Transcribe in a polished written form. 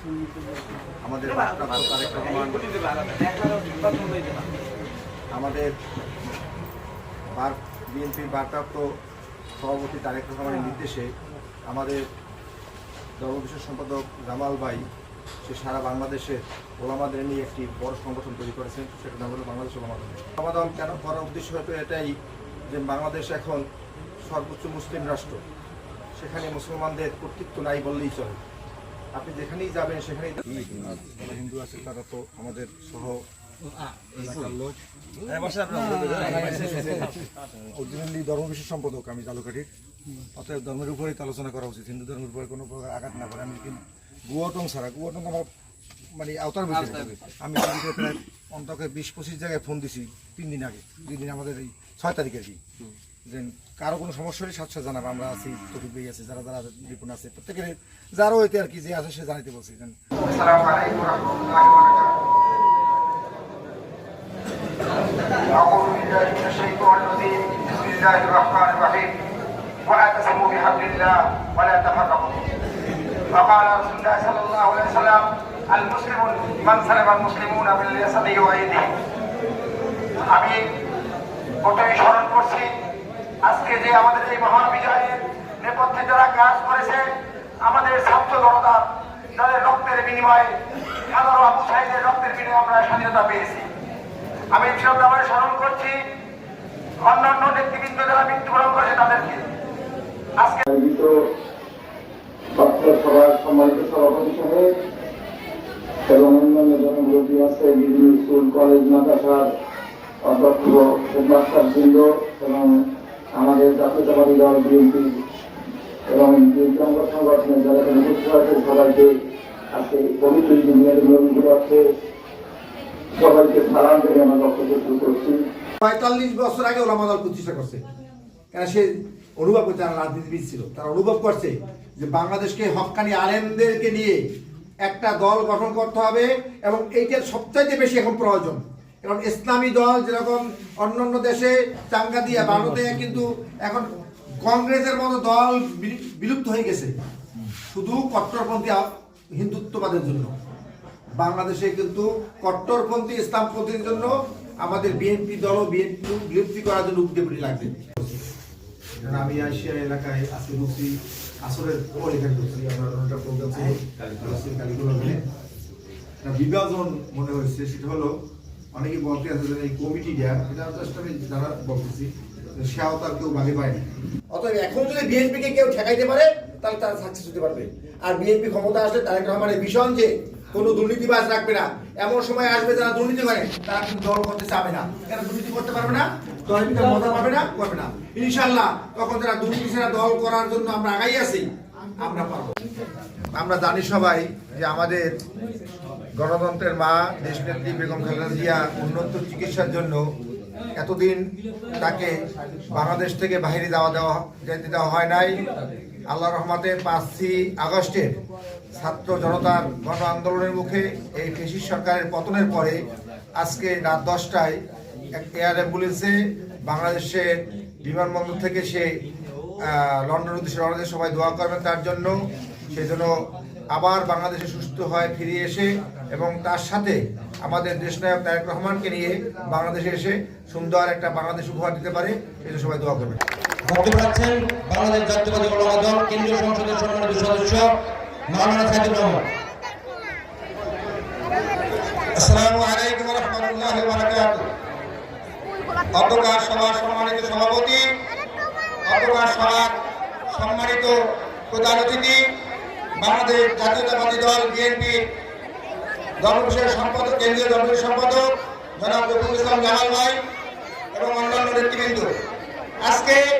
আমাদের ভারপ্রাপ্ত তারেক রহমান, আমাদের বিএনপির ভারপ্রাপ্ত সভাপতি তারেক রহমানের নির্দেশে আমাদের ধর্মবিষয়ক সম্পাদক জামাল ভাই সে সারা বাংলাদেশের ওলামাদের নিয়ে একটি বড় সংগঠন তৈরি করেছেন। সেটার নাম হলো বাংলাদেশ ওলামা দল। ওলামা দল কেন করার উদ্দেশ্য হয়তো এটাই যে বাংলাদেশ এখন সর্বোচ্চ মুসলিম রাষ্ট্র, সেখানে মুসলমানদের কর্তৃত্ব নাই বললেই চলে। আপনি যেখানেই যাবেন সেখানেই যারা হিন্দু আছে তারা তো আমাদের সহ এলাকার লোক। অরিজিনালি ধর্মবিষয়ক সম্পাদক আমি জালুকাঠির, অতএব ধর্মের উপরেই আলোচনা করা উচিত, হিন্দু ধর্মের উপরে কোনো প্রকার আঘাত না করে। আমি কিন্তু গুয়াটং ছাড়া, গুয়াটং আমার মানে আওতার ভিতরে, আমি প্রায় অন্তকে 20-25 জায়গায় ফোন দিছি 3 দিন আগে, 2 দিন আমাদের এই 6 তারিখে আর কি, যে কারো কোনো সমস্যা হলে সাথে জানাবো। আমরা আছি, তফিক ভাই আছে, যারা যারা রিপন আছে, প্রত্যেকের যারও হইতে আর কি যে আছে সে জানাইতে বলছি। واعتصموا بحبل الله ولا تفرقوا. وقال رسول الله صلى الله عليه وسلم المسلم من سلم المسلمون من لسانه ويده. আমি প্রথমে স্মরণ করছি আজকে যে আমাদের এই মহান বিজয়ের নেপথ্যে যারা কাজ করেছে, আমাদের ছাত্র জনতা, যাদের রক্তের বিনিময়ে, হাজারো আবু সাইদের রক্তের বিনিময়ে আমরা স্বাধীনতা পেয়েছি। আমি শ্রদ্ধাভরে স্মরণ করছি অন্যান্য নেতৃবৃন্দ যারা মৃত্যুবরণ করেছে তাদেরকে। আয়োজিত সভার সম্মানিত সভাপতি সাহেব এবং অন্যান্য জনগোষ্ঠী আছে, বিভিন্ন স্কুল কলেজ মাদ্রাসার অধ্যক্ষ হেডমাস্টারবৃন্দ এবং আমাদের জাতীয়তাবাদী দল বিএনপি এবং অঙ্গ সংগঠনের যারা উপস্থিত আছে সবাইকে আজকে পবিত্র নদীগুলো আছে সবাইকে সালাম করে আমরা বক্তব্য শুরু করছি। 45 বছর আগে ওলামা দল প্রতিষ্ঠা করছে, কেন সে অনুভব করছে, তারা রাজনীতিবিদ ছিল, তারা অনুভব করছে যে বাংলাদেশকে হক্কানি আলেমদেরকে নিয়ে একটা দল গঠন করতে হবে এবং এইটার সবচাইতে বেশি এখন প্রয়োজন। কারণ ইসলামী দল যেরকম অন্যান্য দেশে চাঙ্গা দিয়া, ভারতে কিন্তু এখন কংগ্রেসের মতো দল বিলুপ্ত হয়ে গেছে শুধু কট্টরপন্থী হিন্দুত্ববাদের জন্য। বাংলাদেশে কিন্তু কট্টরপন্থী ইসলামপন্থীর জন্য আমাদের বিএনপি দল ও বিএনপি বিলুপ্তি করার জন্য উদ্যোগী লাগবে। আমি আসিয়া এলাকায় আজকে ঢুকছি, আসরের পর এখানে ঢুকছি, আমরা একটা প্রোগ্রাম ছিল কালীগুলো মিলে বিভাজন মনে হয়েছে। সেটা হলো অনেকে বলতে আছে যে এই কমিটিটা, এটা জাস্ট আমি যারা বলতেছি সেও তার কেউ ভাগে পায়নি। অতএব এখন যদি বিএনপিকে কেউ ঠেকাইতে পারে তাহলে তারা সাকসেস হতে পারবে। আর বিএনপি ক্ষমতা আসলে তারেক রহমানের ভীষণ যে কোনো দুর্নীতিবাজ রাখবে না, এমন সময় আসবে যারা দুর্নীতি করে তারা কিন্তু দল করতে চাবে না। কেন দুর্নীতি করতে পারবে না, দলের ভিতরে মজা পাবে না, করবে না। ইনশাল্লাহ তখন যারা দুর্নীতি ছাড়া দল করার জন্য আমরা আগাই আছি, আমরা পারবো। আমরা জানি সবাই যে আমাদের গণতন্ত্রের মা দেশনেত্রী বেগম খালেদা জিয়া উন্নত চিকিৎসার জন্য এতদিন তাকে বাংলাদেশ থেকে বাইরে যেতে দেওয়া হয় নাই। আল্লাহর রহমতে 5ই আগস্টের ছাত্র জনতার গণ আন্দোলনের মুখে এই ফ্যাসিস্ট সরকারের পতনের পরে আজকে রাত 10টায় এয়ার অ্যাম্বুলেন্সে বাংলাদেশের বিমানবন্দর থেকে সে লন্ডন উদ্দেশ্যে রওনা দিয়ে, সবাই দোয়া করবেন তার জন্য, সেজন্য আবার বাংলাদেশে সুস্থ হয় ফিরে এসে এবং তার সাথে আমাদের দেশনায়ক তারেক রহমানকে নিয়ে বাংলাদেশে এসে সুন্দর একটা বাংলাদেশ উপহার দিতে পারে, সেজন্য সবাই দোয়া করবেন। বক্তব্য রাখছেন বাংলাদেশ জাতীয়তাবাদী ওলামা দল কেন্দ্রীয় সংসদের সম্মানিত সদস্য মাওলানা সাইদুর রহমান। আসসালামু আলাইকুম ওয়া রাহমাতুল্লাহি ওয়া বারাকাতুহু। অধ্যক্ষ সভার সম্মানিত সভাপতি, অধ্যক্ষ সভার সম্মানিত প্রধান অতিথি, বাংলাদেশ জাতীয়তাবাদী দল বিএনপি ধর্মবিষয়ক সম্পাদক, কেন্দ্রীয় ধর্মবিষয়ক সম্পাদক জনাব রফিকুল ইসলাম জামাল ভাই এবং অন্যান্য নেতৃবৃন্দ, আজকে